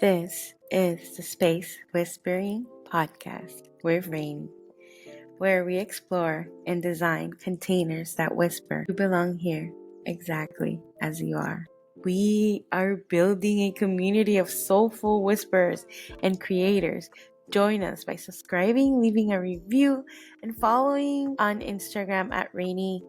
This is the Space Whispering Podcast with Rainy, where we explore and design containers that whisper, you belong here exactly as you are. We are building a community of soulful whisperers and creators. Join us by subscribing, leaving a review, and following on Instagram at Rainy_.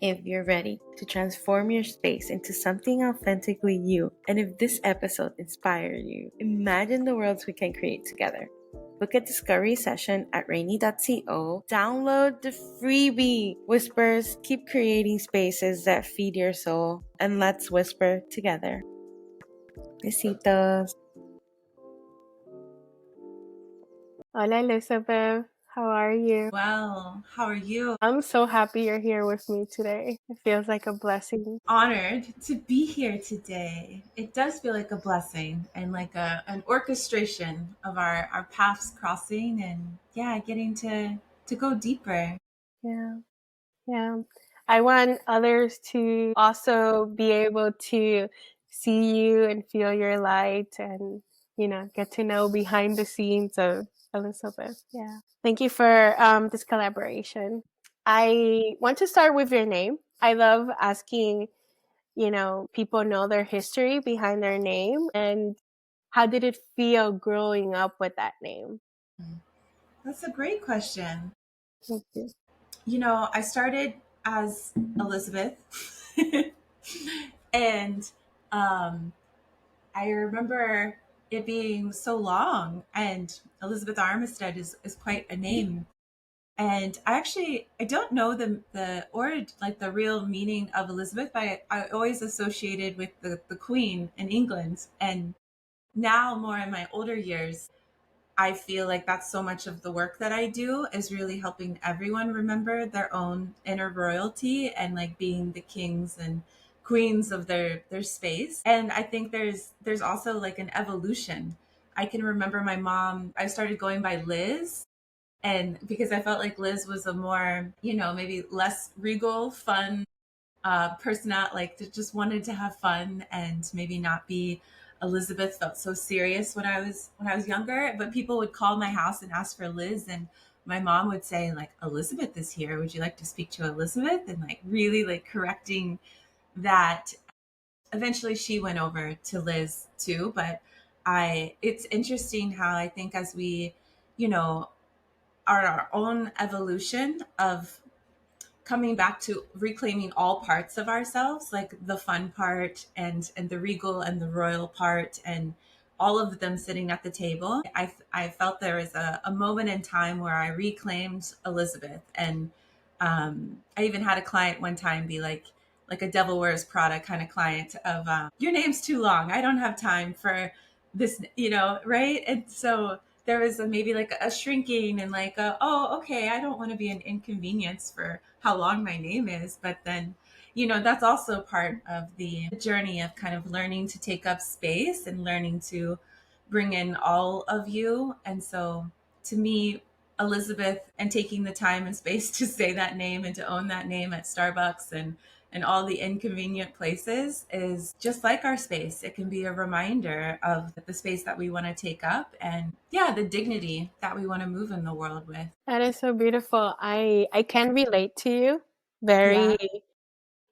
If you're ready to transform your space into something authentically you, and if this episode inspired you, imagine the worlds we can create together. Book a discovery session at rainy.co. Download the freebie. Whispers, keep creating spaces that feed your soul, and let's whisper together. Besitos. Hola, Elizabeth. How are you? Well, how are you? I'm so happy you're here with me today. It feels like a blessing. Honored to be here today. It does feel like a blessing and like an orchestration of our paths crossing and getting to go deeper. Yeah. I want others to also be able to see you and feel your light and, get to know behind the scenes of Elizabeth. Yeah. Thank you for this collaboration. I want to start with your name. I love asking, people know their history behind their name, and how did it feel growing up with that name? That's a great question. Thank you. I started as Elizabeth and I remember it being so long, and Elizabeth Armistead is quite a name. And I don't know the origin, like the real meaning of Elizabeth, but I always associated with the Queen in England. And now, more in my older years, I feel like that's so much of the work that I do is really helping everyone remember their own inner royalty and like being the kings and queens of their space. And I think there's also like an evolution. I can remember my mom, I started going by Liz, and because I felt like Liz was a more, maybe less regal, fun person, out like just wanted to have fun and maybe not be. Elizabeth felt so serious when I was younger, but people would call my house and ask for Liz, and my mom would say like, Elizabeth is here, would you like to speak to Elizabeth, and like really like correcting that. Eventually she went over to Liz too, but it's interesting how I think as we, you know are our own evolution of coming back to reclaiming all parts of ourselves, like the fun part and the regal and the royal part, and all of them sitting at the table. I felt there was a moment in time where I reclaimed Elizabeth, and I even had a client one time be like a Devil Wears Prada kind of client of your name's too long, I don't have time for this, right? And so there was maybe like a shrinking and like oh, okay, I don't want to be an inconvenience for how long my name is. But then, that's also part of the journey of kind of learning to take up space and learning to bring in all of you. And so to me, Elizabeth, and taking the time and space to say that name and to own that name at Starbucks and all the inconvenient places is just like our space. It can be a reminder of the space that we want to take up, and the dignity that we want to move in the world with. That is so beautiful. I can relate to you. Very.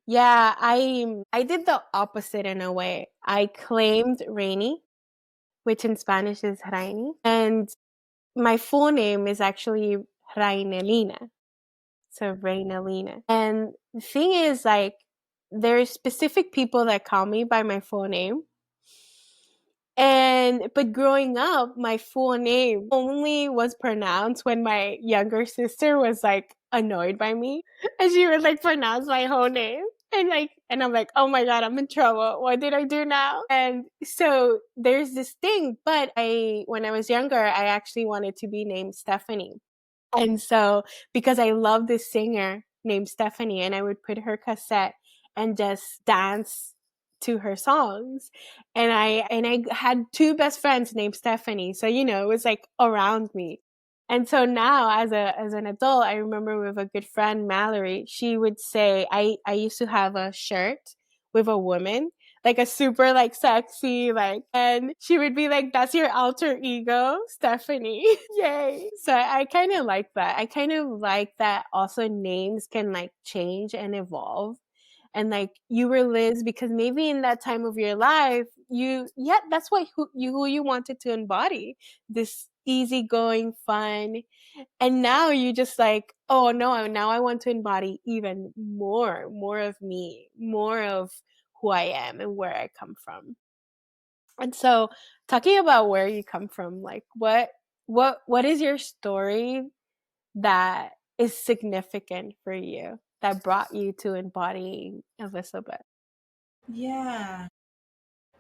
Yeah, I did the opposite in a way. I claimed Rainy, which in Spanish is Rainy, and my full name is actually Rainelina. So Rainelina. And the thing is, like, there's specific people that call me by my full name. But growing up, my full name only was pronounced when my younger sister was like annoyed by me, and she would like pronounce my whole name. And I'm like, oh my God, I'm in trouble. What did I do now? And so there's this thing. But when I was younger, I actually wanted to be named Stephanie. And so, because I love this singer named Stephanie, and I would put her cassette and just dance to her songs. And I had two best friends named Stephanie. So, it was like around me. And so now as an adult, I remember with a good friend, Mallory, she would say, I used to have a shirt with a woman like a super like sexy, like, and she would be like, that's your alter ego, Stephanie. Yay. So I kind of like that. I kind of like that also names can like change and evolve. And like you were Liz because maybe in that time of your life, that's what who you wanted to embody, this easygoing fun. And now you just like, oh no, now I want to embody even more of me, more of who I am and where I come from. And so talking about where you come from, like what is your story that is significant for you that brought you to embodying Elizabeth? Yeah.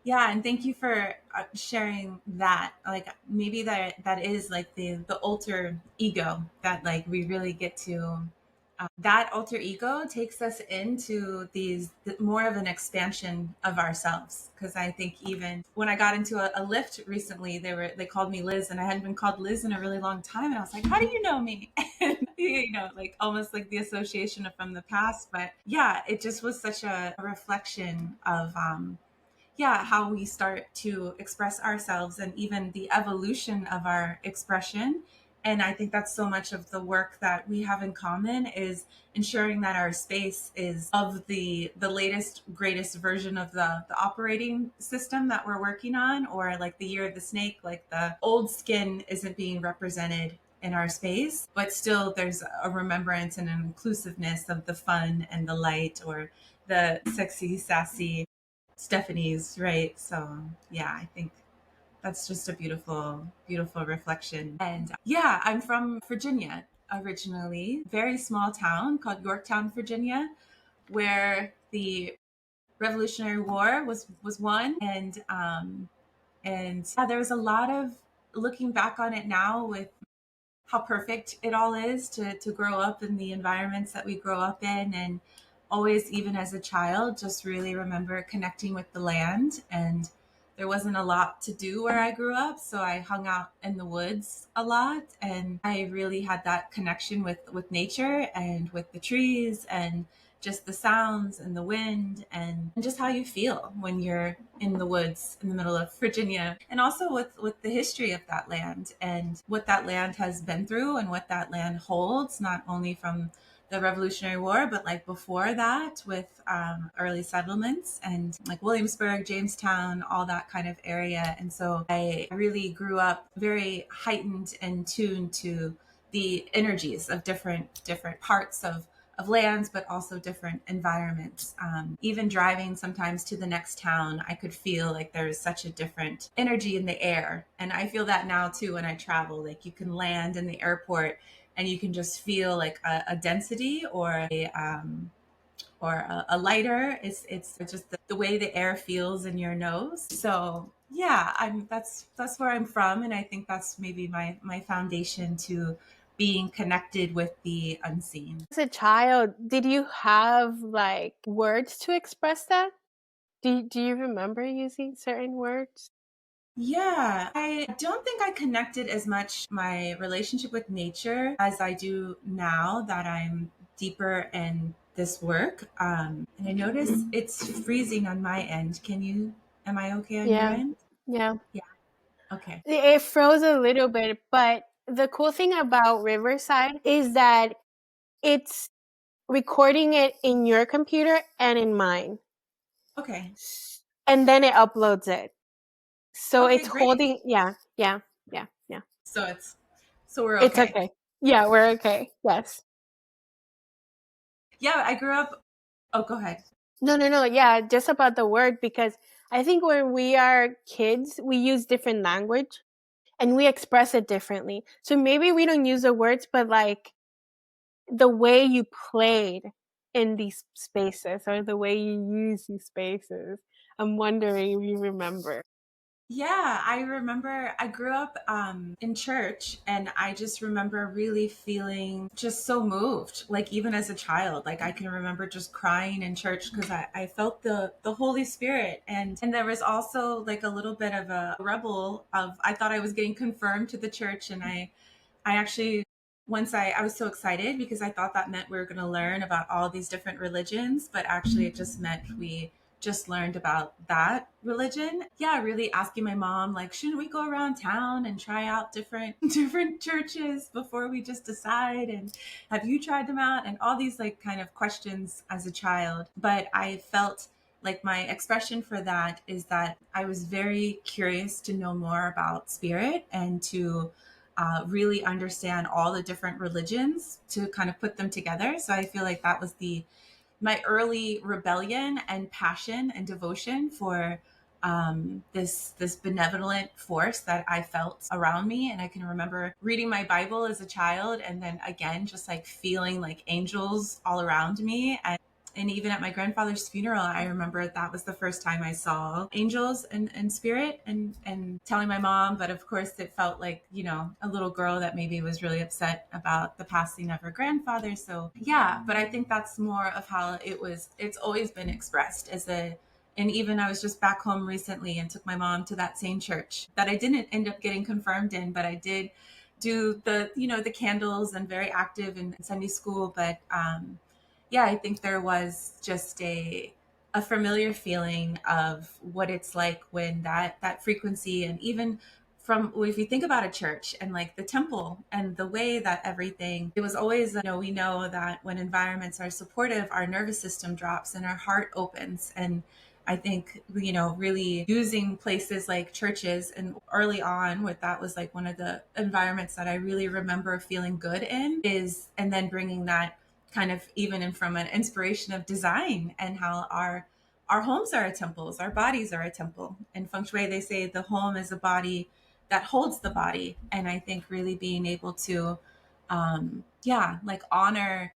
Yeah, and thank you for sharing that. Like maybe that is like the alter ego that like we really get to. That alter ego takes us into more of an expansion of ourselves. Because I think even when I got into a lift recently, they called me Liz, and I hadn't been called Liz in a really long time, and I was like, "How do you know me?" Like almost like the association from the past. But yeah, it just was such a reflection of yeah, how we start to express ourselves and even the evolution of our expression. And I think that's so much of the work that we have in common is ensuring that our space is of the latest greatest version of the operating system that we're working on, or like the year of the snake, like the old skin isn't being represented in our space, but still there's a remembrance and an inclusiveness of the fun and the light, or the sexy sassy Stephanie's, right? So yeah, I think that's just a beautiful, beautiful reflection. And yeah, I'm from Virginia originally, very small town called Yorktown, Virginia, where the Revolutionary War was won, and yeah, there was a lot of looking back on it now with how perfect it all is to grow up in the environments that we grow up in, and always, even as a child, just really remember connecting with the land. And there wasn't a lot to do where I grew up, so I hung out in the woods a lot, and I really had that connection with nature and with the trees and just the sounds and the wind and just how you feel when you're in the woods in the middle of Virginia, and also with the history of that land and what that land has been through and what that land holds, not only from the Revolutionary War, but like before that with early settlements and like Williamsburg, Jamestown, all that kind of area. And so I really grew up very heightened and tuned to the energies of different parts of lands, but also different environments. Even driving sometimes to the next town, I could feel like there's such a different energy in the air. And I feel that now too when I travel. Like you can land in the airport and you can just feel like a density or a lighter. It's just the way the air feels in your nose. So yeah, that's where I'm from, and I think that's maybe my foundation to being connected with the unseen. As a child, did you have like words to express that? Do you remember using certain words? Yeah, I don't think I connected as much my relationship with nature as I do now that I'm deeper in this work. And I notice it's freezing on my end. Am I okay on your Yeah. end? Yeah. Yeah. Okay. It froze a little bit, but the cool thing about Riverside is that it's recording it in your computer and in mine. Okay. And then it uploads it. So Okay, it's great. holding, yeah. So so we're It's okay. okay. Yeah, we're okay. Yes. Yeah, I grew up. Oh, go ahead. No. Yeah, just about the word, because I think when we are kids, we use different language and we express it differently. So maybe we don't use the words, but like the way you played in these spaces or the way you use these spaces, I'm wondering if you remember. Yeah, I remember I grew up in church, and I just remember really feeling just so moved, like even as a child. Like I can remember just crying in church because I felt the Holy Spirit. And there was also like a little bit of a rebel of I thought I was getting confirmed to the church, and I actually once I was so excited because I thought that meant we were going to learn about all these different religions, but actually it just meant we just learned about that religion. Yeah, really asking my mom, like, shouldn't we go around town and try out different churches before we just decide? And have you tried them out? And all these like kind of questions as a child. But I felt like my expression for that is that I was very curious to know more about spirit and to really understand all the different religions to kind of put them together. So I feel like that was my early rebellion and passion and devotion for this benevolent force that I felt around me. And I can remember reading my Bible as a child, and then again just like feeling like angels all around me. And even at my grandfather's funeral, I remember that was the first time I saw angels and spirit, and telling my mom. But of course, it felt like, a little girl that maybe was really upset about the passing of her grandfather. So yeah, but I think that's more of how it's always been expressed and even I was just back home recently and took my mom to that same church that I didn't end up getting confirmed in, but I did do the candles and very active in Sunday school. But yeah, I think there was just a familiar feeling of what it's like when that frequency, and even from, if you think about a church and like the temple and the way that everything, it was always, we know that when environments are supportive, our nervous system drops and our heart opens. And I think, really using places like churches, and early on with that was like one of the environments that I really remember feeling good in, and then bringing that kind of even in from an inspiration of design, and how our homes are our temples, our bodies are a temple. In Feng Shui, they say the home is a body that holds the body. And I think really being able to, like honor,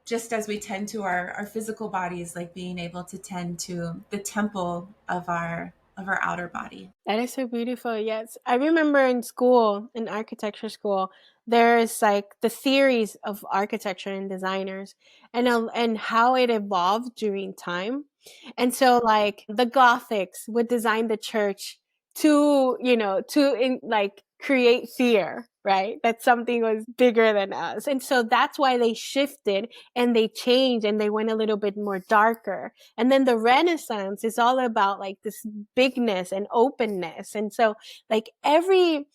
just as we tend to our physical bodies, like being able to tend to the temple of our outer body. That is so beautiful. Yes. I remember in school, in architecture school, there's like the theories of architecture and designers, and how it evolved during time. And so like the Gothics would design the church to like create fear, right? That something was bigger than us. And so that's why they shifted and they changed and they went a little bit more darker. And then the Renaissance is all about like this bigness and openness. And so like every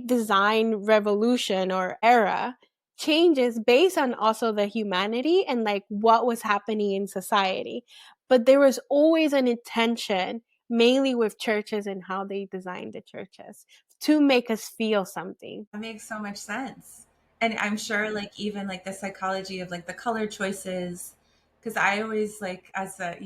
design revolution or era changes based on also the humanity and like what was happening in society. But there was always an intention, mainly with churches and how they designed the churches, to make us feel something. That makes so much sense. And I'm sure like even like the psychology of like the color choices, because I always like, as a,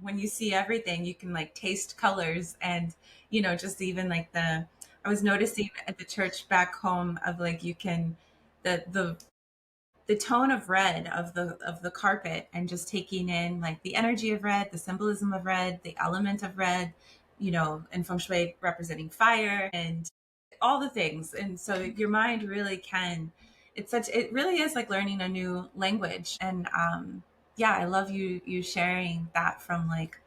when you see everything, you can like taste colors. And just even like I was noticing at the church back home of like, you can, the tone of red of the carpet, and just taking in like the energy of red, the symbolism of red, the element of red, and Feng Shui representing fire and all the things. And so your mind really can, it really is like learning a new language. And yeah, I love you sharing that from like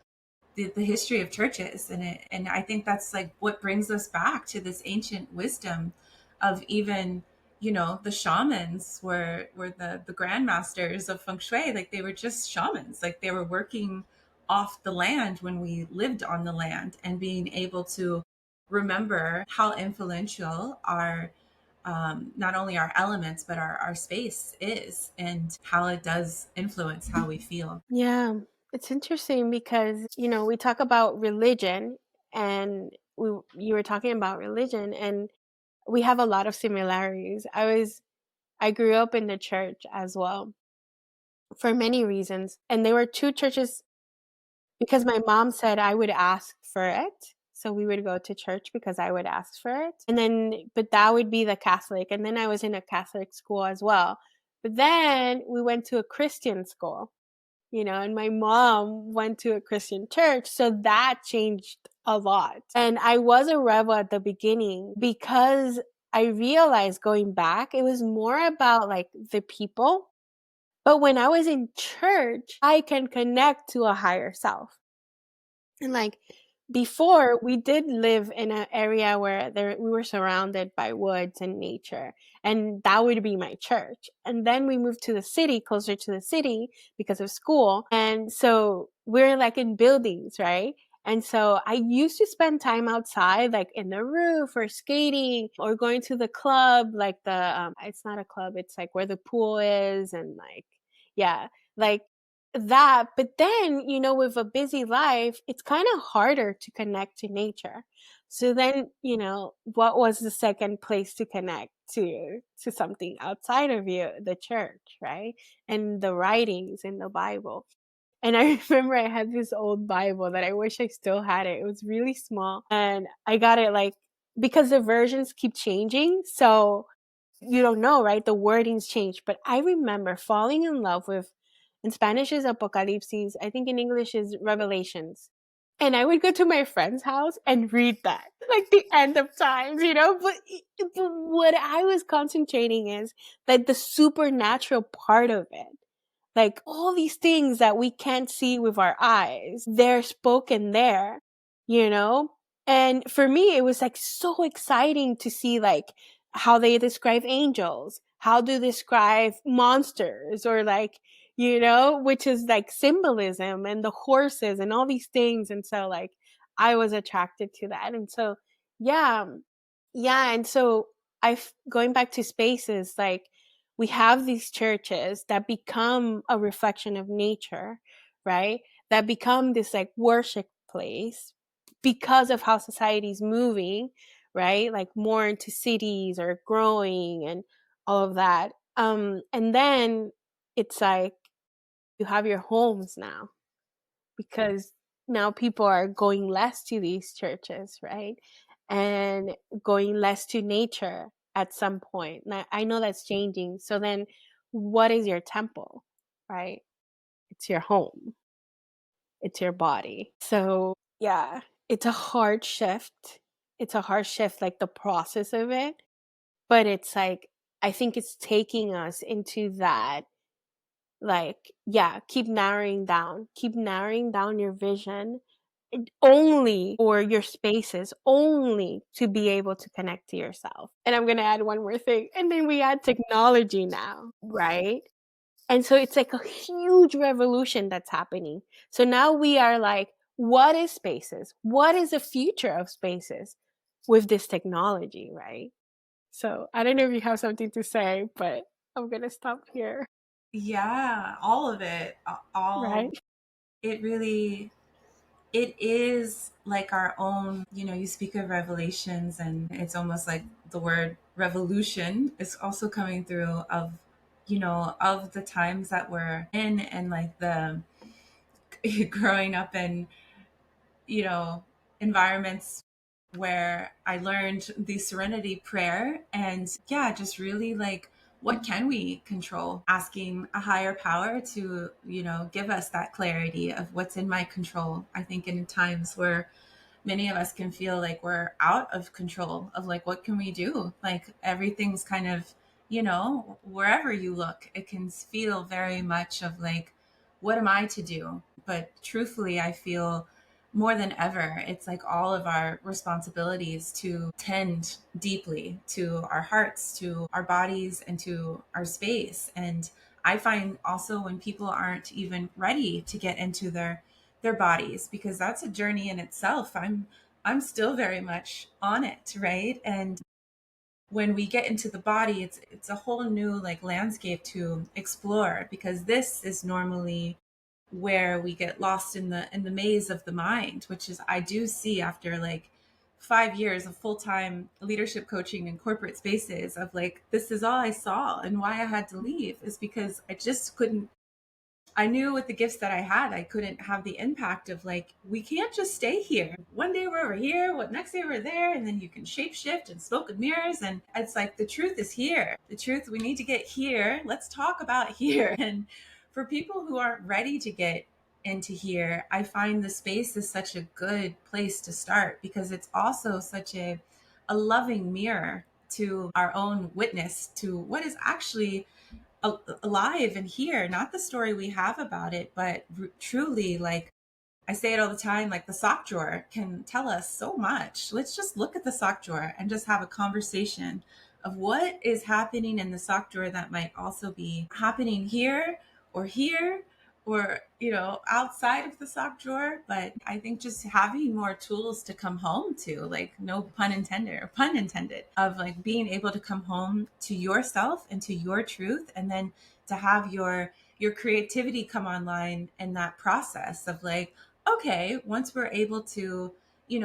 the history of churches. And I think that's like what brings us back to this ancient wisdom of even, the shamans were the grandmasters of Feng Shui. Like they were just shamans, like they were working off the land when we lived on the land, and being able to remember how influential our not only our elements but our space is, and how it does influence how we feel. Yeah, it's interesting because, we talk about religion, and you were talking about religion, and we have a lot of similarities. I grew up in the church as well for many reasons. And there were two churches because my mom said I would ask for it. So we would go to church because I would ask for it. And then, but that would be the Catholic. And then I was in a Catholic school as well. But then we went to a Christian school, and my mom went to a Christian church. So that changed a lot. And I was a rebel at the beginning because I realized going back, it was more about like the people. But when I was in church, I can connect to a higher self. And like before we did live in an area where we were surrounded by woods and nature, and that would be my church. And then we moved to the city, closer to the city because of school. And so we're like in buildings, right? And so I used to spend time outside, like in the roof or skating or going to the club, like it's not a club, it's like where the pool is, and like, yeah, like that. But then, with a busy life, it's kind of harder to connect to nature. So then, what was the second place to connect to something outside of you? The church, right? And the writings in the Bible. And I remember I had this old Bible that I wish I still had it. It was really small. And I got it like because the versions keep changing. So you don't know, right? The wordings change. But I remember falling in love with, in Spanish is Apocalipsis, I think in English is Revelations. And I would go to my friend's house and read that, like the end of times, but what I was concentrating is that the supernatural part of it, like all these things that we can't see with our eyes, they're spoken there, you know? And for me, it was like so exciting to see like how they describe angels, how they describe monsters, or like, which is like symbolism, and the horses and all these things. And so like I was attracted to that. And so, yeah. Yeah. And so going back to spaces, like we have these churches that become a reflection of nature, right? That become this like worship place because of how society's moving, right? Like more into cities or growing and all of that. And then it's like you have your homes now, because now people are going less to these churches, right? And going less to nature at some point. Now, I know that's changing. So then what is your temple, right? It's your home, it's your body. So, yeah, it's a hard shift. It's a hard shift, like the process of it. But it's like, I think it's taking us into that, like, yeah, keep narrowing down your vision, only or your spaces, only to be able to connect to yourself. And I'm going to add one more thing, and then we add technology now, right? And so it's like a huge revolution that's happening. So now we are like, what is spaces? What is the future of spaces with this technology, right? So I don't know if you have something to say, but I'm going to stop here. Yeah, all of it. Right. All it really it is like our own, you speak of revelations, and it's almost like the word revolution is also coming through of the times that we're in, and like the growing up in, you know, environments where I learned the serenity prayer, and yeah, just really like, what can we control? Asking a higher power to, give us that clarity of what's in my control. I think in times where many of us can feel like we're out of control of like, what can we do? Like everything's kind of, wherever you look, it can feel very much of like, what am I to do? But truthfully, I feel more than ever, it's like all of our responsibilities to tend deeply to our hearts, to our bodies, and to our space. And I find also when people aren't even ready to get into their bodies, because that's a journey in itself. I'm still very much on it, right? And when we get into the body, it's a whole new like landscape to explore, because this is normally where we get lost in the maze of the mind, which is, I do see after like 5 years of full-time leadership coaching in corporate spaces, of like, this is all I saw, and why I had to leave is because I just couldn't. I knew with the gifts that I had, I couldn't have the impact of like, we can't just stay here. One day we're over here, what next day we're there, and then you can shape shift and smoke and mirrors. And it's like, the truth is here. The truth, we need to get here. Let's talk about here. And for people who aren't ready to get into here, I find the space is such a good place to start, because it's also such a loving mirror to our own witness to what is actually alive and here, not the story we have about it, but truly like I say it all the time, like the sock drawer can tell us so much. Let's just look at the sock drawer and just have a conversation of what is happening in the sock drawer that might also be happening here or, outside of the sock drawer. But I think just having more tools to come home to, like no pun intended or pun intended, of like being able to come home to yourself and to your truth, and then to have your creativity come online in that process of like, okay, once we're able to,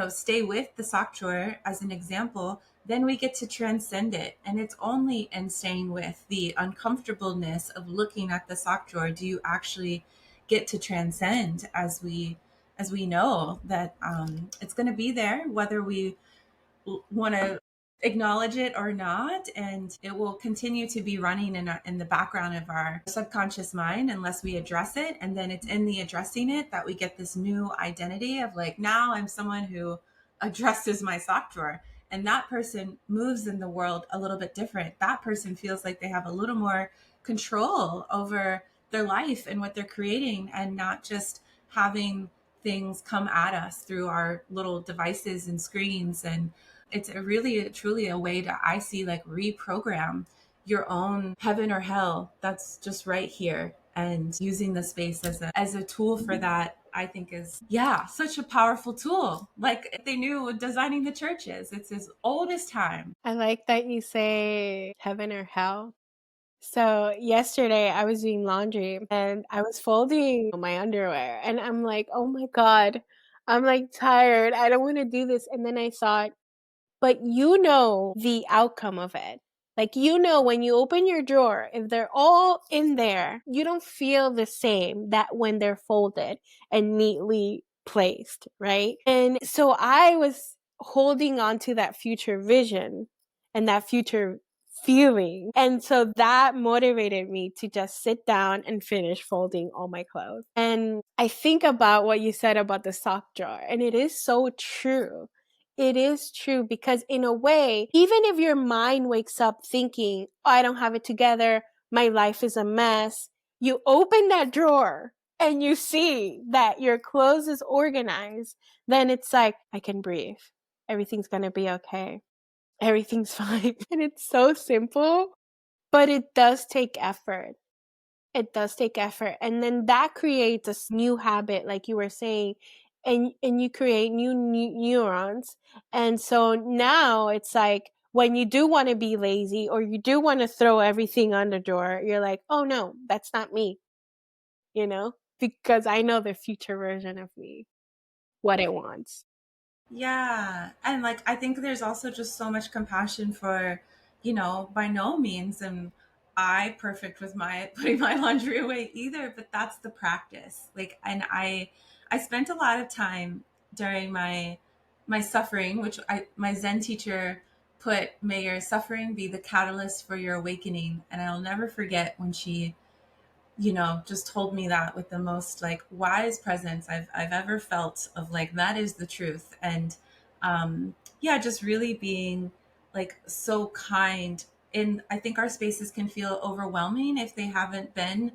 stay with the sock drawer as an example, then we get to transcend it. And it's only in staying with the uncomfortableness of looking at the sock drawer do you actually get to transcend, as we know that it's going to be there whether we want to acknowledge it or not, and it will continue to be running in the background of our subconscious mind unless we address it. And then it's in the addressing it that we get this new identity of like, now I'm someone who addresses my sock drawer, and that person moves in the world a little bit different. That person feels like they have a little more control over their life and what they're creating, and not just having things come at us through our little devices and screens. And it's a really truly a way to, I see, like reprogram your own heaven or hell that's just right here. And using the space as a tool for that, I think is, yeah, such a powerful tool. Like they knew designing the churches, it's as old as time. I like that you say heaven or hell. So yesterday I was doing laundry and I was folding my underwear and I'm like, oh my God, I'm like tired. I don't want to do this. And then I thought, but you know the outcome of it. Like, when you open your drawer, if they're all in there, you don't feel the same that when they're folded and neatly placed, right? And so I was holding on to that future vision and that future feeling. And so that motivated me to just sit down and finish folding all my clothes. And I think about what you said about the sock drawer, and it is so true. It is true because in a way, even if your mind wakes up thinking, oh, I don't have it together, my life is a mess, you open that drawer and you see that your clothes is organized, then it's like, I can breathe. Everything's going to be okay. Everything's fine. And it's so simple, but it does take effort. It does take effort. And then that creates a new habit, like you were saying, and you create new neurons. And so now it's like when you do want to be lazy or you do want to throw everything on the drawer, you're like, oh no, that's not me, because I know the future version of me, what it wants. Yeah. And like, I think there's also just so much compassion for, by no means am I perfect with my putting my laundry away either, but that's the practice. Like, and I spent a lot of time during my suffering, which my Zen teacher put, may your suffering be the catalyst for your awakening. And I'll never forget when she just told me that with the most like wise presence I've ever felt of like, that is the truth. And yeah, just really being like so kind. And I think our spaces can feel overwhelming if they haven't been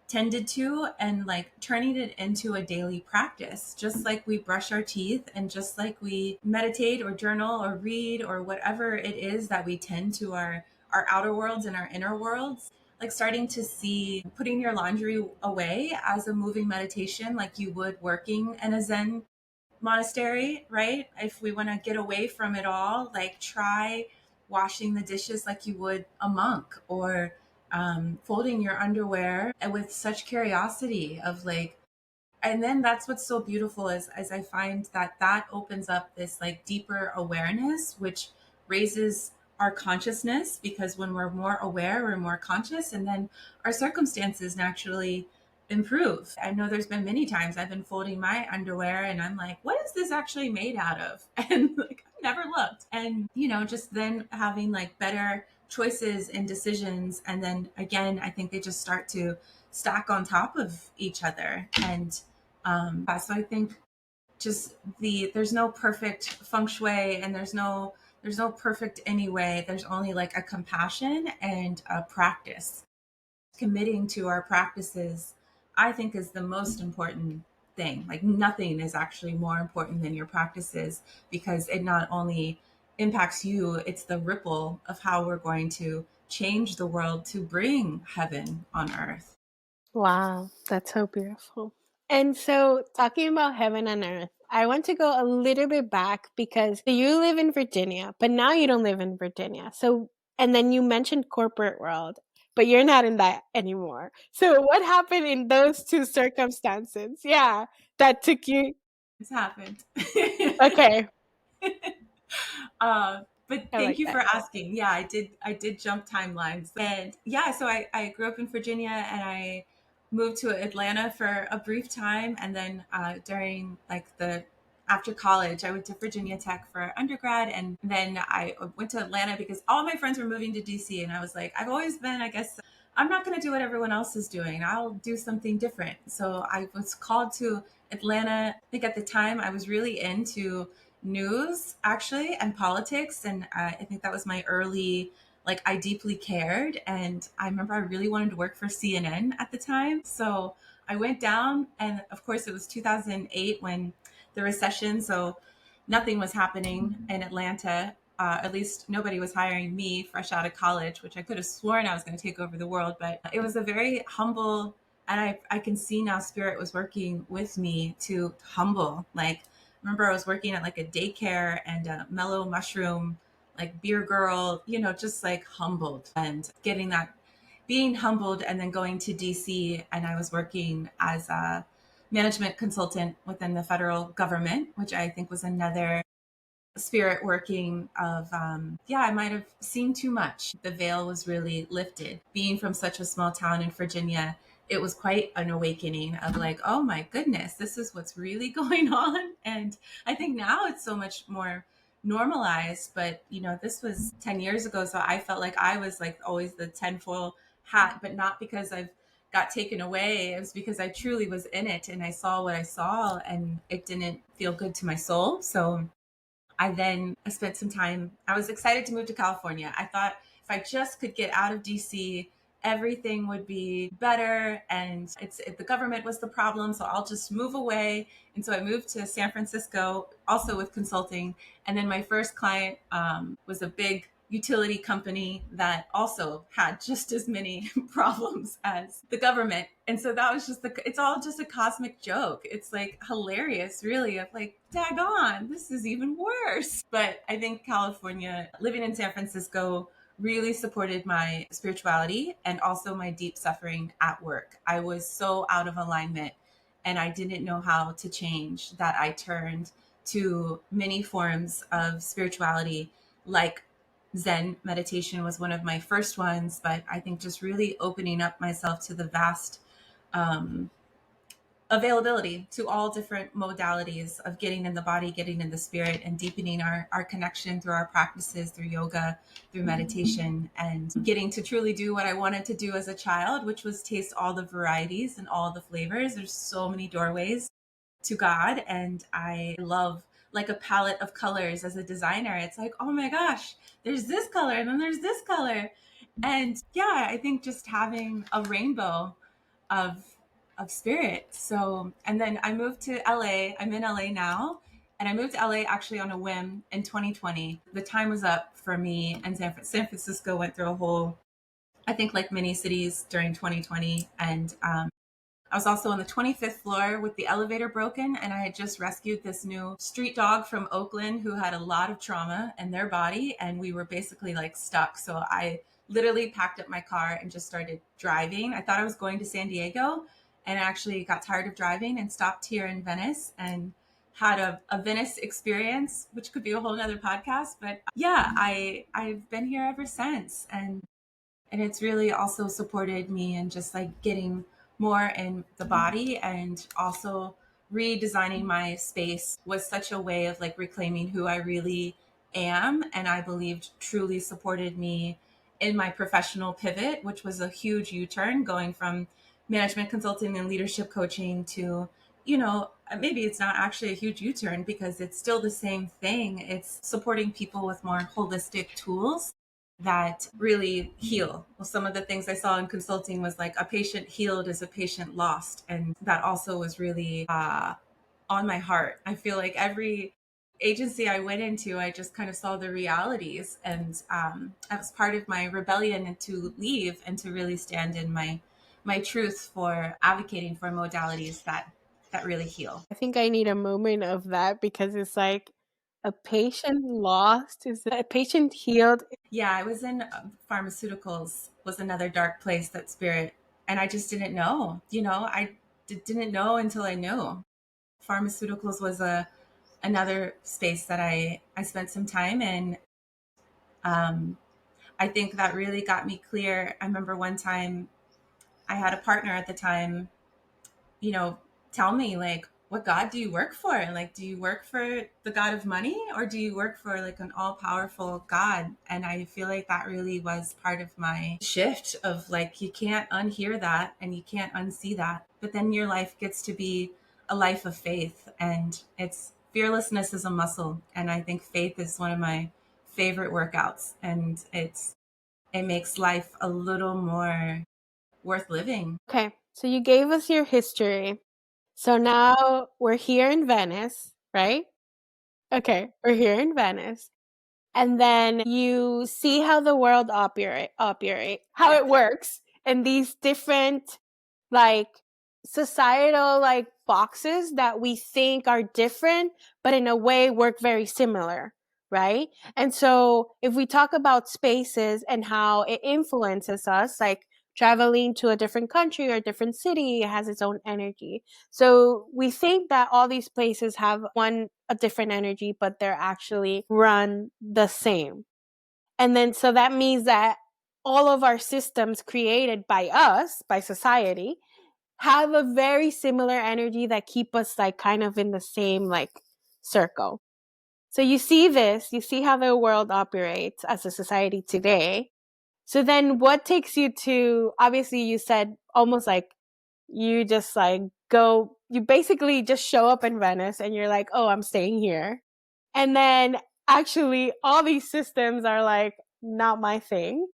tended to, and like turning it into a daily practice, just like we brush our teeth and just like we meditate or journal or read or whatever it is that we tend to our outer worlds and our inner worlds. Like starting to see putting your laundry away as a moving meditation, like you would working in a Zen monastery, right? If we want to get away from it all, like try washing the dishes like you would a monk, or folding your underwear, and with such curiosity of like, and then that's what's so beautiful is as I find that opens up this like deeper awareness, which raises our consciousness, because when we're more aware, we're more conscious, and then our circumstances naturally improve. I know there's been many times I've been folding my underwear and I'm like, what is this actually made out of? And like, I've never looked. And, just then having like better choices and decisions. And then again, I think they just start to stack on top of each other. And so I think just there's no perfect feng shui, and there's no perfect anyway. There's only like a compassion and a practice. Committing to our practices, I think, is the most important thing. Like nothing is actually more important than your practices, because it not only impacts you, it's the ripple of how we're going to change the world to bring heaven on earth. Wow, that's so beautiful. And so, talking about heaven on earth, I want to go a little bit back because you live in Virginia, but now you don't live in Virginia. So, and then you mentioned corporate world, but you're not in that anymore. So, what happened in those two circumstances? Yeah, that took you. It's happened. Okay, But I thank like you that. for asking. Yeah, I did jump timelines. And yeah, so I grew up in Virginia, and I moved to Atlanta for a brief time. And then during like the after college, I went to Virginia Tech for undergrad. And then I went to Atlanta because all my friends were moving to DC. And I was like, I've always been, I guess, I'm not going to do what everyone else is doing. I'll do something different. So I was called to Atlanta. I think at the time I was really into news actually and politics, and I think that was my early, like, I deeply cared. And I remember I really wanted to work for CNN at the time, so I went down. And of course it was 2008 when the recession, so nothing was happening in Atlanta. At least nobody was hiring me fresh out of college, which I could have sworn I was going to take over the world. But it was a very humble, and I can see now Spirit was working with me to humble. Like, remember I was working at like a daycare and a mellow mushroom, like beer girl, just like humbled, and getting that, being humbled, and then going to DC. And I was working as a management consultant within the federal government, which I think was another Spirit working of, yeah, I might have seen too much. The veil was really lifted. Being from such a small town in Virginia, it was quite an awakening of like, oh my goodness, this is what's really going on. And I think now it's so much more normalized. But this was 10 years ago, so I felt like I was like always the tenfold hat, but not because I've got taken away. It was because I truly was in it, and I saw what I saw, and it didn't feel good to my soul. So I spent some time. I was excited to move to California. I thought if I just could get out of DC, everything would be better. And the government was the problem, so I'll just move away. And so I moved to San Francisco, also with consulting. And then my first client was a big utility company that also had just as many problems as the government. And so that was it's all just a cosmic joke. It's like hilarious, really, of like, daggone, this is even worse. But I think California, living in San Francisco, really supported my spirituality and also my deep suffering at work. I was so out of alignment, and I didn't know how to change, that I turned to many forms of spirituality, like Zen meditation was one of my first ones. But I think just really opening up myself to the vast um, availability to all different modalities of getting in the body, getting in the spirit, and deepening our connection through our practices, through yoga, through meditation, and getting to truly do what I wanted to do as a child, which was taste all the varieties and all the flavors. There's so many doorways to God. And I love, like, a palette of colors as a designer. It's like, oh my gosh, there's this color and then there's this color. And yeah, I think just having a rainbow of spirit. So, and then I moved to LA. I'm in LA now. And I moved to LA actually on a whim in 2020. The time was up for me, and San Francisco went through a whole, I think, like many cities during 2020. And I was also on the 25th floor with the elevator broken, and I had just rescued this new street dog from Oakland who had a lot of trauma in their body, and we were basically like stuck. So I literally packed up my car and just started driving. I thought I was going to San Diego, and I actually got tired of driving and stopped here in Venice and had a Venice experience, which could be a whole nother podcast. But yeah, I've been here ever since. And it's really also supported me in just like getting more in the body, and also redesigning my space was such a way of like reclaiming who I really am, and I believed truly supported me in my professional pivot, which was a huge U-turn, going from management consulting and leadership coaching to, maybe it's not actually a huge U-turn because it's still the same thing. It's supporting people with more holistic tools that really heal. Well, some of the things I saw in consulting was like a patient healed is a patient lost. And that also was really on my heart. I feel like every agency I went into, I just kind of saw the realities. And that was part of my rebellion to leave and to really stand in my truth for advocating for modalities that really heal. I think I need a moment of that because it's like a patient lost, is a patient healed. Yeah, I was in pharmaceuticals was another dark place, that spirit. And I just didn't know, didn't know until I knew. Pharmaceuticals was another space that I spent some time in. Um, I think that really got me clear. I remember one time I had a partner at the time, you know, tell me like, what God do you work for? And like, do you work for the God of money or do you work for like an all powerful God? And I feel like that really was part of my shift of like, you can't unhear that and you can't unsee that. But then your life gets to be a life of faith, and it's fearlessness is a muscle. And I think faith is one of my favorite workouts, and it makes life a little more worth living. Okay, so you gave us your history. So now we're here in Venice, right? Okay, we're here in Venice. And then you see how the world operate, how it works, and these different like societal like boxes that we think are different, but in a way work very similar, right? And so if we talk about spaces and how it influences us, like traveling to a different country or a different city has its own energy. So we think that all these places have a different energy, but they're actually run the same. And then so that means that all of our systems created by us, by society, have a very similar energy that keep us like kind of in the same like circle. So you see how the world operates as a society today. So then what takes you to, obviously you said almost like you just like you basically just show up in Venice and you're like, oh, I'm staying here. And then actually all these systems are like not my thing.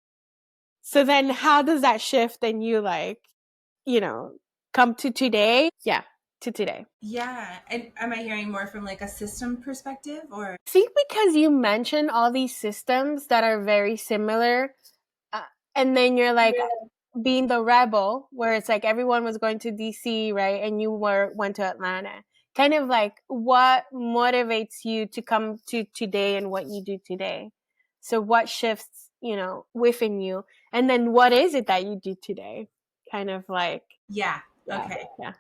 So then how does that shift and you like, you know, come to today? Yeah, to today. Yeah. And am I hearing more from like a system perspective or? I think because you mentioned all these systems that are very similar, uh, and then you're like being the rebel, where it's like everyone was going to DC, right? And you went to Atlanta. Kind of like what motivates you to come to today and what you do today. So what shifts, within you, and then what is it that you do today? Kind of like, Yeah. yeah, Okay. yeah.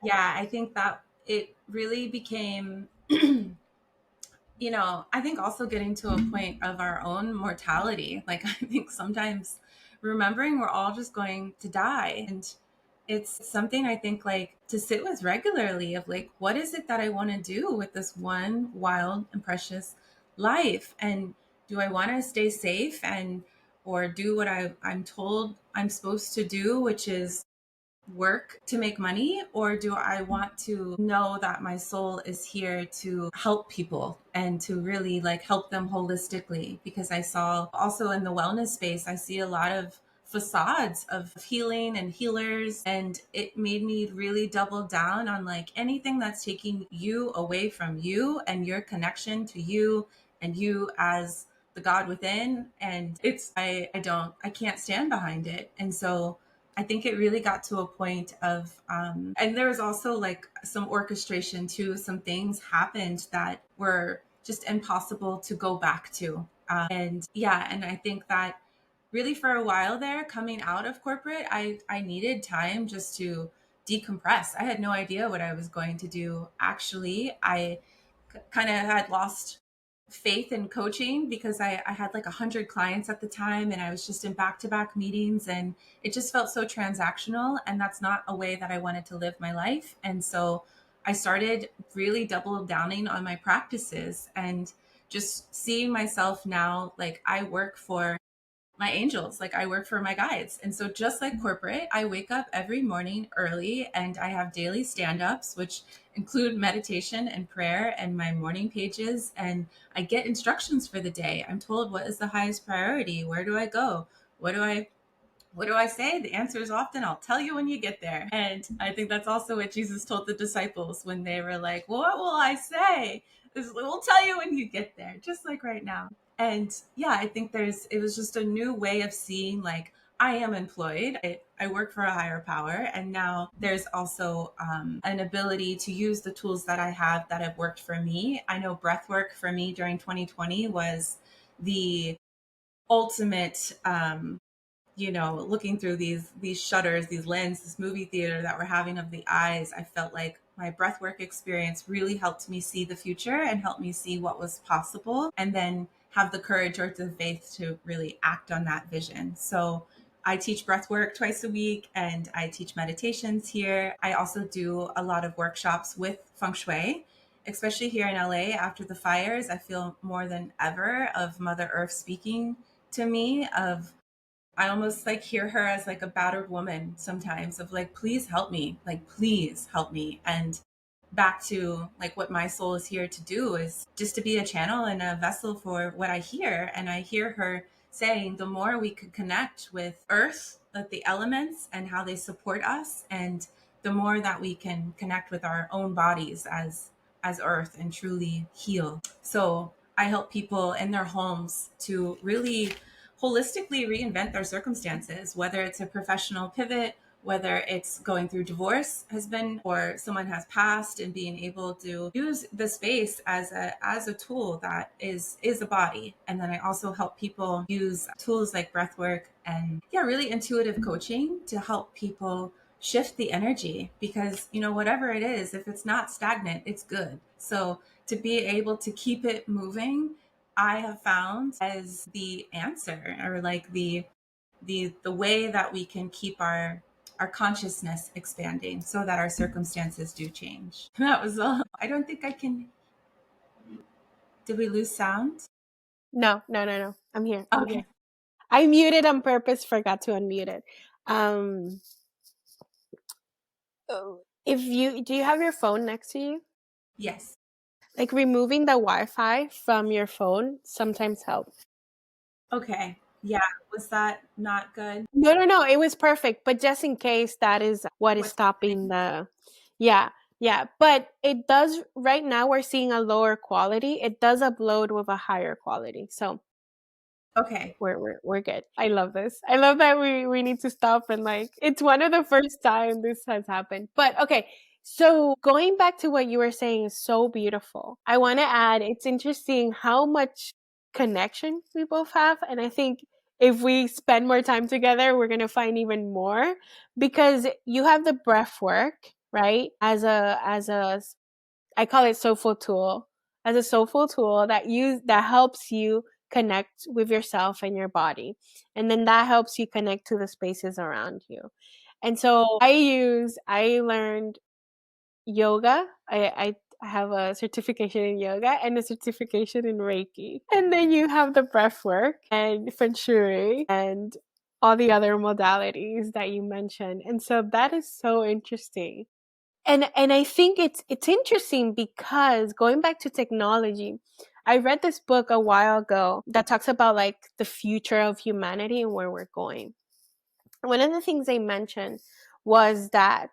Yeah. I think that it really became, I think also getting to a point of our own mortality. Like, I think sometimes remembering we're all just going to die. And it's something I think like to sit with regularly of like, what is it that I want to do with this one wild and precious life? And do I want to stay safe or do what I'm told I'm supposed to do, which is work to make money, or do I want to know that my soul is here to help people and to really like help them holistically? Because I saw also in the wellness space, I see a lot of facades of healing and healers, and it made me really double down on like anything that's taking you away from you and your connection to you and you as the God within. And I can't stand behind it. And so I think it really got to a point of, and there was also like some orchestration too. Some things happened that were just impossible to go back to. And I think that really for a while there, coming out of corporate, I needed time just to decompress. I had no idea what I was going to do. Actually, I kind of had lost faith in coaching because I had like 100 clients at the time, and I was just in back-to-back meetings, and it just felt so transactional, and that's not a way that I wanted to live my life. And so I started really double downing on my practices and just seeing myself now like I work for my angels. Like, I work for my guides. And so just like corporate, I wake up every morning early and I have daily stand-ups, which include meditation and prayer and my morning pages. And I get instructions for the day. I'm told what is the highest priority? Where do I go? What do I say? The answer is often, I'll tell you when you get there. And I think that's also what Jesus told the disciples when they were like, well, what will I say? We'll tell you when you get there, just like right now. And yeah, I think it was just a new way of seeing, like, I am employed. I work for a higher power. And now there's also an ability to use the tools that I have that have worked for me. I know breath work for me during 2020 was the ultimate looking through these shutters, these lenses, this movie theater that we're having of the eyes. I felt like my breathwork experience really helped me see the future and helped me see what was possible, and then have the courage or the faith to really act on that vision. So I teach breathwork twice a week and I teach meditations here. I also do a lot of workshops with Feng Shui, especially here in LA after the fires. I feel more than ever of Mother Earth speaking to me, of I almost like hear her as like a battered woman sometimes, of like, please help me, like, please help me. And back to like what my soul is here to do is just to be a channel and a vessel for what I hear. And I hear her saying the more we could connect with earth, like the elements and how they support us, and the more that we can connect with our own bodies as earth and truly heal. So I help people in their homes to really holistically reinvent their circumstances, whether it's a professional pivot, whether it's going through divorce has been, or someone has passed, and being able to use the space as a tool that is a body. And then I also help people use tools like breath work and really intuitive coaching to help people shift the energy, because whatever it is, if it's not stagnant, it's good. So to be able to keep it moving, I have found as the answer, or like the way that we can keep our consciousness expanding so that our circumstances do change. That was all. I don't think I can. Did we lose sound? No. I'm here. I'm Okay. here. I muted on purpose, forgot to unmute it. If you do you have your phone next to you? Yes. Like, removing the Wi-Fi from your phone sometimes helps. Okay. Yeah. Was that not good? No. It was perfect. But just in case that is what is What's stopping happening? yeah. But it does, right now we're seeing a lower quality. It does upload with a higher quality. So Okay. we're good. I love this. I love that we need to stop, and like, it's one of the first time this has happened. But okay. So going back to what you were saying is so beautiful. I want to add, it's interesting how much connection we both have. And I think if we spend more time together, we're going to find even more, because you have the breath work, right? As a I call it soulful tool, as a soulful tool that helps you connect with yourself and your body. And then that helps you connect to the spaces around you. And so I learned yoga. I have a certification in yoga and a certification in Reiki. And then you have the breath work and Feng Shui and all the other modalities that you mentioned. And so that is so interesting. And I think it's interesting because, going back to technology, I read this book a while ago that talks about like the future of humanity and where we're going. One of the things they mentioned was that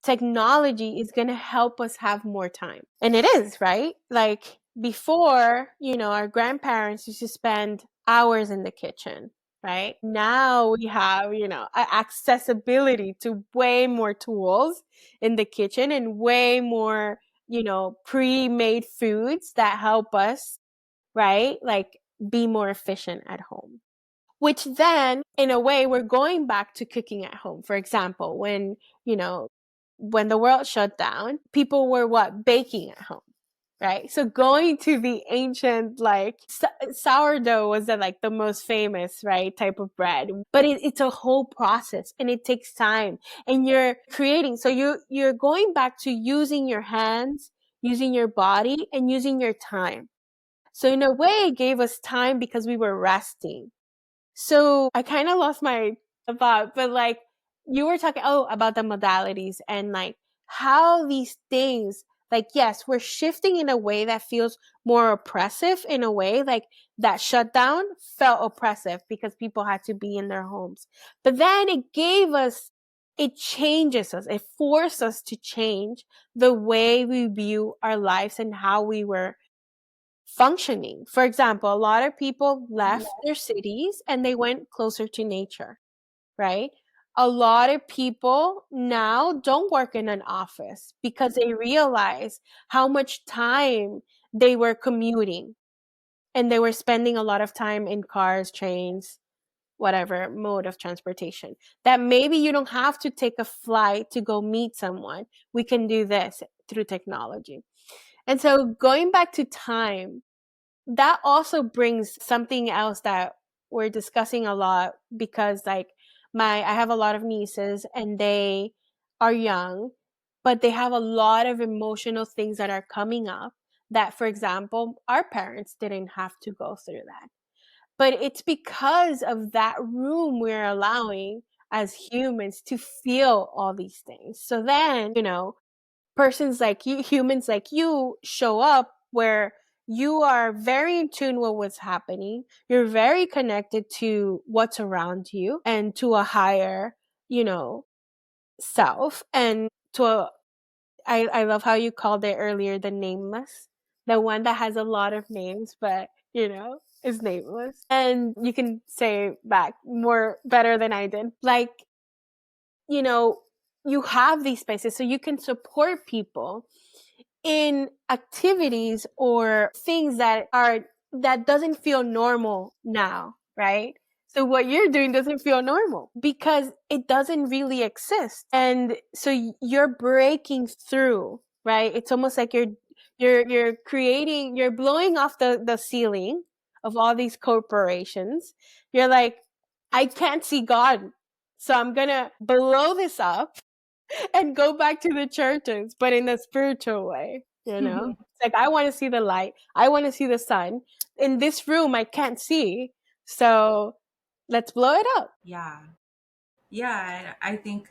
technology is going to help us have more time. And it is, right? Like, before, our grandparents used to spend hours in the kitchen, right? Now we have, accessibility to way more tools in the kitchen, and way more, pre-made foods that help us, right? Like, be more efficient at home. Which then, in a way, we're going back to cooking at home. For example, when the world shut down, people were baking at home, right? So going to the ancient, like, sourdough was the most famous, right, type of bread. But it's a whole process, and it takes time, and you're creating. So you're going back to using your hands, using your body, and using your time. So in a way, it gave us time because we were resting. So I kind of lost my thought, but like you were talking, about the modalities and like how these things, like, yes, we're shifting in a way that feels more oppressive in a way, like that shutdown felt oppressive because people had to be in their homes. But then it changes us. It forced us to change the way we view our lives and how we were functioning. For example, a lot of people left their cities and they went closer to nature, right? A lot of people now don't work in an office because they realize how much time they were commuting and they were spending a lot of time in cars, trains, whatever mode of transportation. That maybe you don't have to take a flight to go meet someone. We can do this through technology. And so going back to time, that also brings something else that we're discussing a lot because like I have a lot of nieces and they are young, but they have a lot of emotional things that are coming up that, for example, our parents didn't have to go through that. But it's because of that room we're allowing as humans to feel all these things. So then, persons like you, humans like you, show up where you are very in tune with what's happening. You're very connected to what's around you and to a higher, self. And I love how you called it earlier the nameless, the one that has a lot of names, but, is nameless. And you can say back more better than I did. Like, you know, you have these spaces so you can support people in activities or things that doesn't feel normal now, right? So what you're doing doesn't feel normal because it doesn't really exist. And so you're breaking through, right? It's almost like you're blowing off the ceiling of all these corporations. You're like, I can't see God. So I'm going to blow this up and go back to the churches, but in a spiritual way, It's like, I want to see the light. I want to see the sun. In this room, I can't see. So let's blow it up. Yeah. Yeah. I think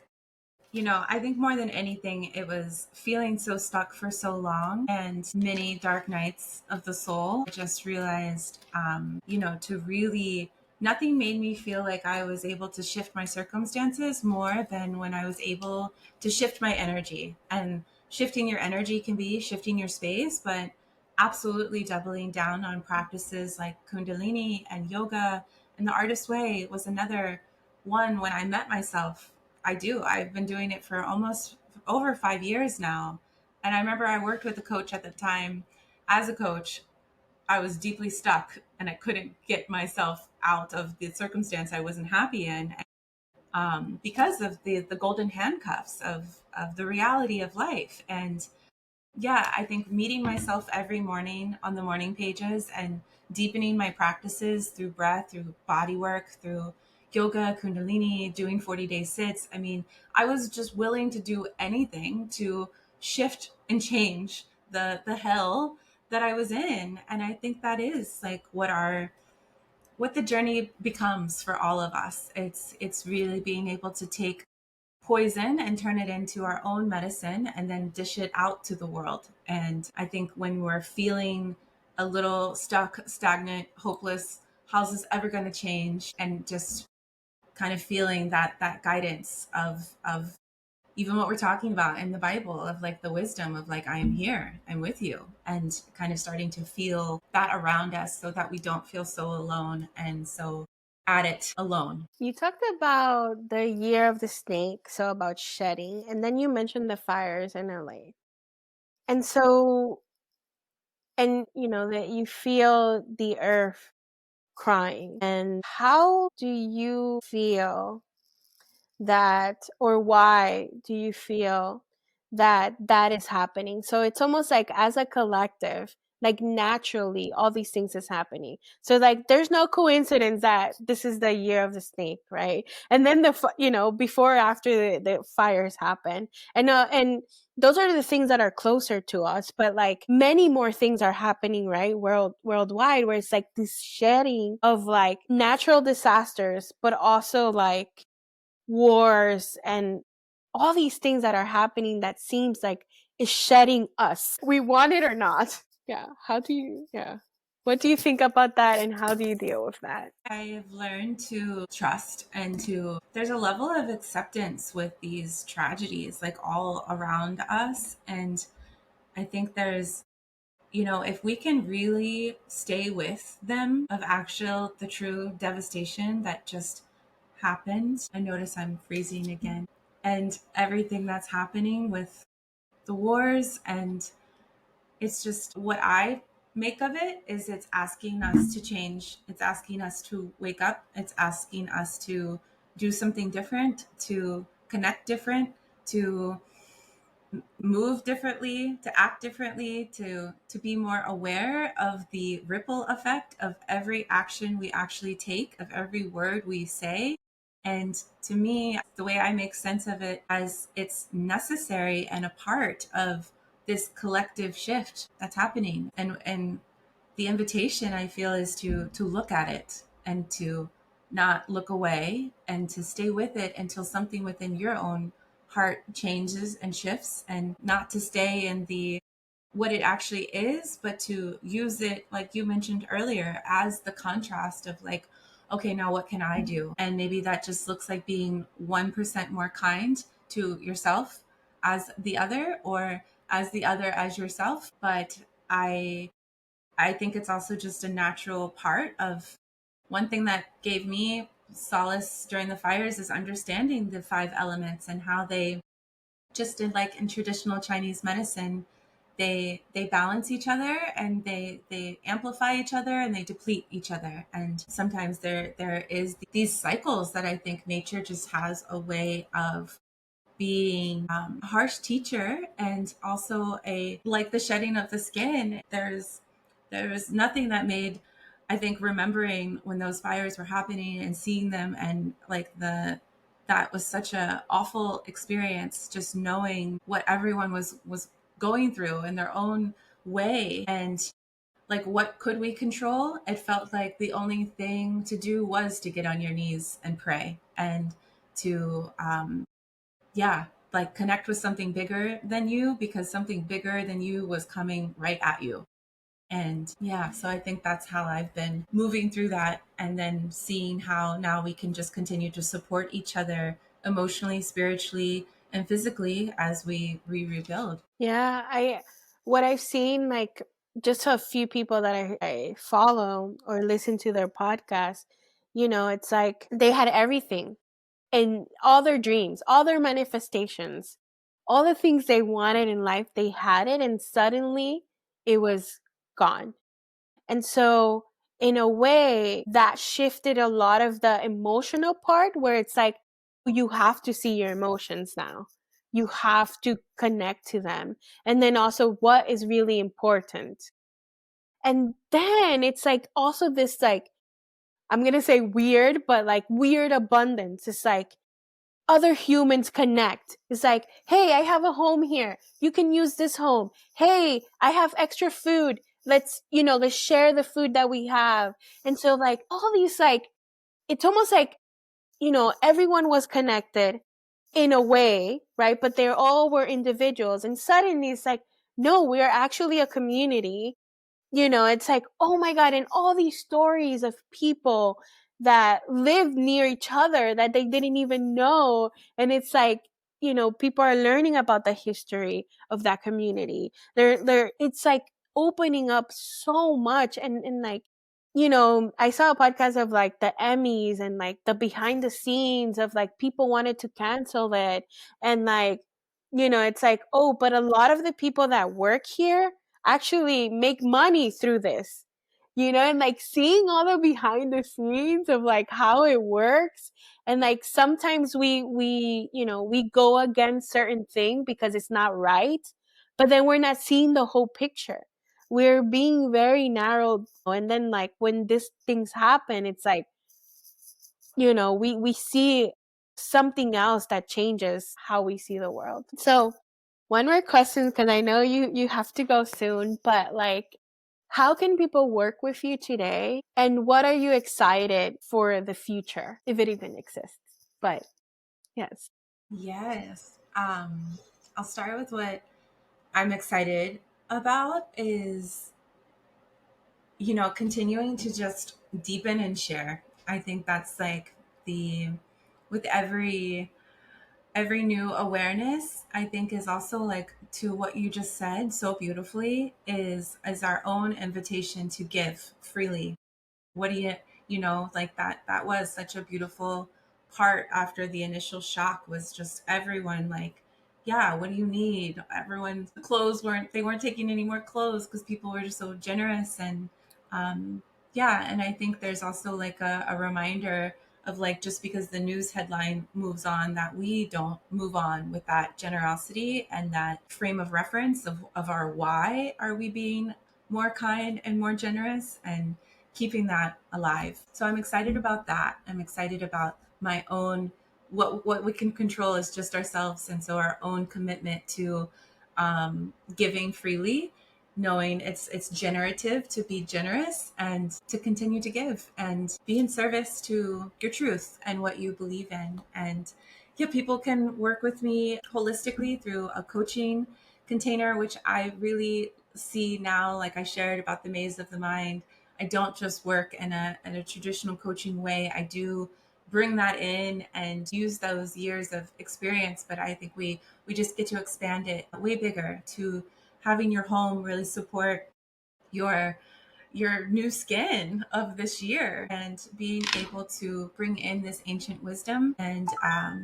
more than anything, it was feeling so stuck for so long and many dark nights of the soul. I just realized, to really, nothing made me feel like I was able to shift my circumstances more than when I was able to shift my energy. And shifting your energy can be shifting your space, but absolutely doubling down on practices like Kundalini and yoga and the artist way was another one. When I met myself, I've been doing it for almost over 5 years now. And I remember I worked with a coach at the time. As a coach, I was deeply stuck and I couldn't get myself out of the circumstance I wasn't happy in, because of the golden handcuffs of the reality of life. And yeah, I think meeting myself every morning on the morning pages and deepening my practices through breath, through body work, through yoga, Kundalini, doing 40-day sits. I mean, I was just willing to do anything to shift and change the hell that I was in. And I think that is like what the journey becomes for all of us. It's really being able to take poison and turn it into our own medicine and then dish it out to the world. And I think when we're feeling a little stuck, stagnant, hopeless, how's this ever going to change? And just kind of feeling that guidance of even what we're talking about in the Bible, of like the wisdom of like, I am here, I'm with you, and kind of starting to feel that around us so that we don't feel so alone and so at it alone. You talked about the year of the snake, so about shedding, and then you mentioned the fires in LA. And so, and that you feel the earth crying. And how do you feel that, or why do you feel that is happening? So it's almost like as a collective, like naturally all these things is happening. So like there's no coincidence that this is the year of the snake, right? And then before or after the fires happen, and those are the things that are closer to us, but like many more things are happening, right, worldwide, where it's like this shedding of like natural disasters, but also like wars and all these things that are happening that seems like is shedding us, we want it or not. Yeah. What do you think about that, and how do you deal with that? I've learned to trust there's a level of acceptance with these tragedies, like all around us. And I think if we can really stay with them of the true devastation that just happened. I notice I'm freezing again. And everything that's happening with the wars, and it's just what I make of it is it's asking us to change. It's asking us to wake up. It's asking us to do something different, to connect different, to move differently, to act differently, to be more aware of the ripple effect of every action we actually take, of every word we say. And to me, the way I make sense of it as it's necessary and a part of this collective shift that's happening. And the invitation, I feel, is to look at it and to not look away and to stay with it until something within your own heart changes and shifts, and not to stay in the what it actually is, but to use it, like you mentioned earlier, as the contrast of like, okay, now what can I do? And maybe that just looks like being 1% more kind to yourself as the other, or as the other as yourself. But I think it's also just a natural part of one thing that gave me solace during the fires is understanding the five elements and how they just in traditional Chinese medicine, they balance each other, and they amplify each other, and they deplete each other. And sometimes there is these cycles that I think nature just has a way of being a harsh teacher, and also like the shedding of the skin. There's nothing that made, I think, remembering when those fires were happening and seeing them, and like that was such a awful experience, just knowing what everyone was going through in their own way. And like, what could we control? It felt like the only thing to do was to get on your knees and pray, and to yeah, like connect with something bigger than you, because something bigger than you was coming right at you. And yeah, so I think that's how I've been moving through that, and then seeing how now we can just continue to support each other emotionally, spiritually, and physically as we rebuild. Yeah, what I've seen, like just a few people that I follow or listen to their podcast, it's like they had everything, and all their dreams, all their manifestations, all the things they wanted in life, they had it, and suddenly it was gone. And so in a way that shifted a lot of the emotional part, where it's like you have to see your emotions now. You have to connect to them. And then also what is really important. And then it's like also this, like, I'm going to say weird, but like weird abundance. It's like other humans connect. It's like, hey, I have a home here. You can use this home. Hey, I have extra food. Let's share the food that we have. And so like all these, like, it's almost like, everyone was connected in a way, right? But they all were individuals. And suddenly it's like, no, we are actually a community. It's like, oh my God, and all these stories of people that live near each other that they didn't even know. And it's like, people are learning about the history of that community. It's like opening up so much. And like, I saw a podcast of like the Emmys and like the behind the scenes of like people wanted to cancel it. And like, it's like, oh, but a lot of the people that work here actually make money through this, and like seeing all the behind the scenes of like how it works. And like sometimes we go against certain thing because it's not right, but then we're not seeing the whole picture. we're being very narrowed. And then like when these things happen, it's like, we see something else that changes how we see the world. So one more question, because I know you have to go soon, but like, how can people work with you today? And what are you excited for the future, if it even exists? But yes. Yes. I'll start with what I'm excited about is, continuing to just deepen and share. I think that's like with every new awareness, I think is also like to what you just said so beautifully is our own invitation to give freely. What do like that was such a beautiful part after the initial shock was just everyone like, yeah, what do you need? Everyone's clothes weren't taking any more clothes because people were just so generous. And yeah, and I think there's also like a reminder of like, just because the news headline moves on, that we don't move on with that generosity and that frame of reference of our why are we being more kind and more generous, and keeping that alive. So I'm excited about that. I'm excited about my own, what we can control is just ourselves. And so our own commitment to giving freely, knowing it's generative to be generous and to continue to give and be in service to your truth and what you believe in. And yeah, people can work with me holistically through a coaching container, which I really see now, like I shared about the maze of the mind. I don't just work in a traditional coaching way. I do bring that in and use those years of experience, but I think we just get to expand it way bigger to having your home really support your new skin of this year, and being able to bring in this ancient wisdom and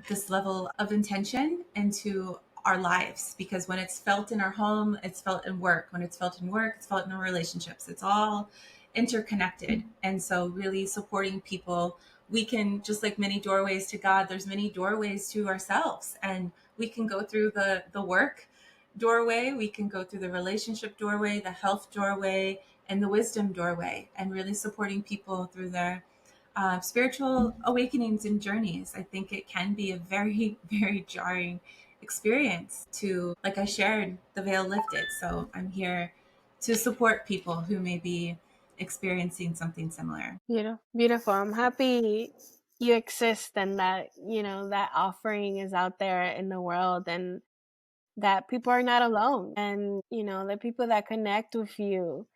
this level of intention into our lives. Because when it's felt in our home, it's felt in work. When it's felt in work, it's felt in our relationships. It's all interconnected. And so really supporting people, we can, just like many doorways to God, there's many doorways to ourselves, and we can go through the work doorway, we can go through the relationship doorway, the health doorway, and the wisdom doorway, and really supporting people through their spiritual awakenings and journeys. I think it can be a very, very jarring experience to, like I shared, the veil lifted. So I'm here to support people who may be experiencing something similar. Beautiful. I'm happy you exist, and that, that offering is out there in the world, and that people are not alone, and, the people that connect with you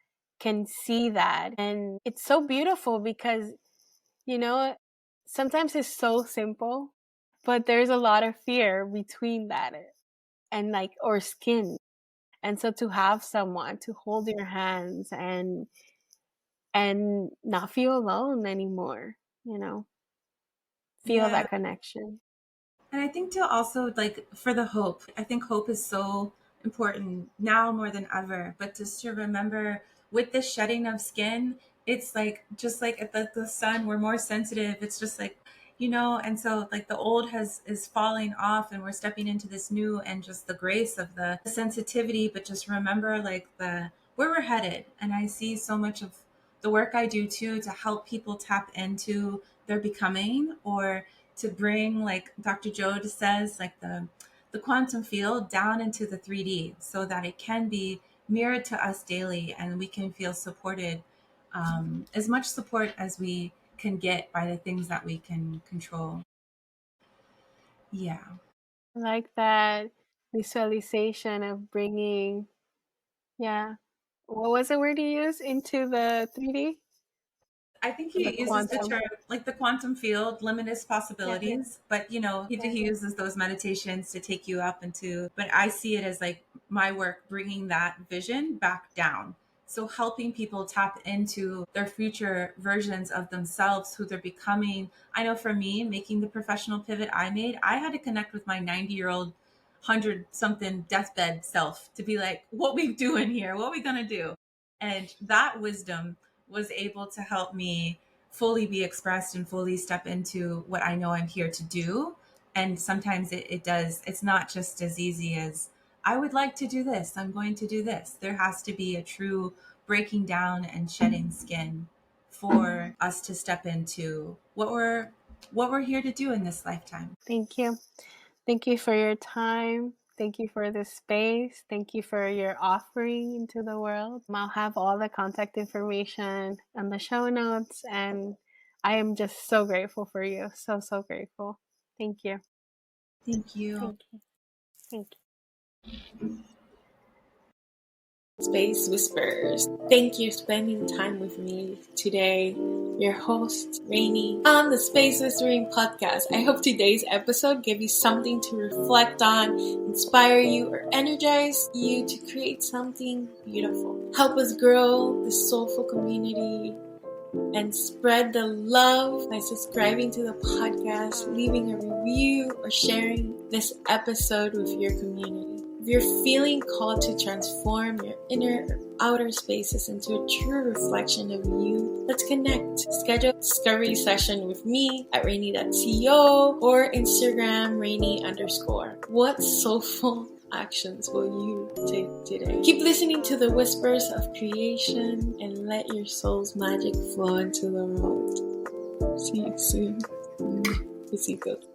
can see that. And it's so beautiful because, sometimes it's so simple, but there's a lot of fear between that and like, or skin. And so to have someone to hold your hands and not feel alone anymore, feel Yeah. that connection. And I think to also like for the hope, I think hope is so important now more than ever. But just to remember with the shedding of skin, it's like just like at the sun, we're more sensitive. It's just like, and so like the old is falling off and we're stepping into this new, and just the grace of the sensitivity, but just remember like the where we're headed. And I see so much of the work I do too to help people tap into their becoming, or to bring, like Dr. Joe says, like the quantum field down into the 3D so that it can be mirrored to us daily, and we can feel supported, as much support as we can get by the things that we can control. Yeah. I like that visualization of bringing, yeah. What was the word you used? Into the 3D? I think The he uses the quantum. term like the quantum field, limitless Yeah. possibilities. But he Yeah. uses those meditations to take you up into. But I see it as like my work bringing that vision back down. So helping people tap into their future versions of themselves, who they're becoming. I know for me, making the professional pivot I made, I had to connect with my 90-year-old, 100-something deathbed self to be like, what we doing here? What we gonna do? And that wisdom was able to help me fully be expressed and fully step into what I know I'm here to do. And sometimes it's not just as easy as I would like to do this. I'm going to do this. There has to be a true breaking down and shedding skin for us to step into what we're here to do in this lifetime. Thank you. Thank you for your time. Thank you for this space. Thank you for your offering into the world. I'll have all the contact information on the show notes, and I am just so grateful for you. So, so grateful. Thank you. Thank you. Thank you. Thank you. Space Whispers. Thank you for spending time with me today, your host, Rainy, on the Space Whispering podcast. I hope today's episode gave you something to reflect on, inspire you, or energize you to create something beautiful. Help us grow this soulful community and spread the love by subscribing to the podcast, leaving a review, or sharing this episode with your community. If you're feeling called to transform your inner or outer spaces into a true reflection of you, let's connect. Schedule a discovery session with me at rainy.co or Instagram rainy_. What soulful actions will you take today? Keep listening to the whispers of creation and let your soul's magic flow into the world. See you soon. Besitos.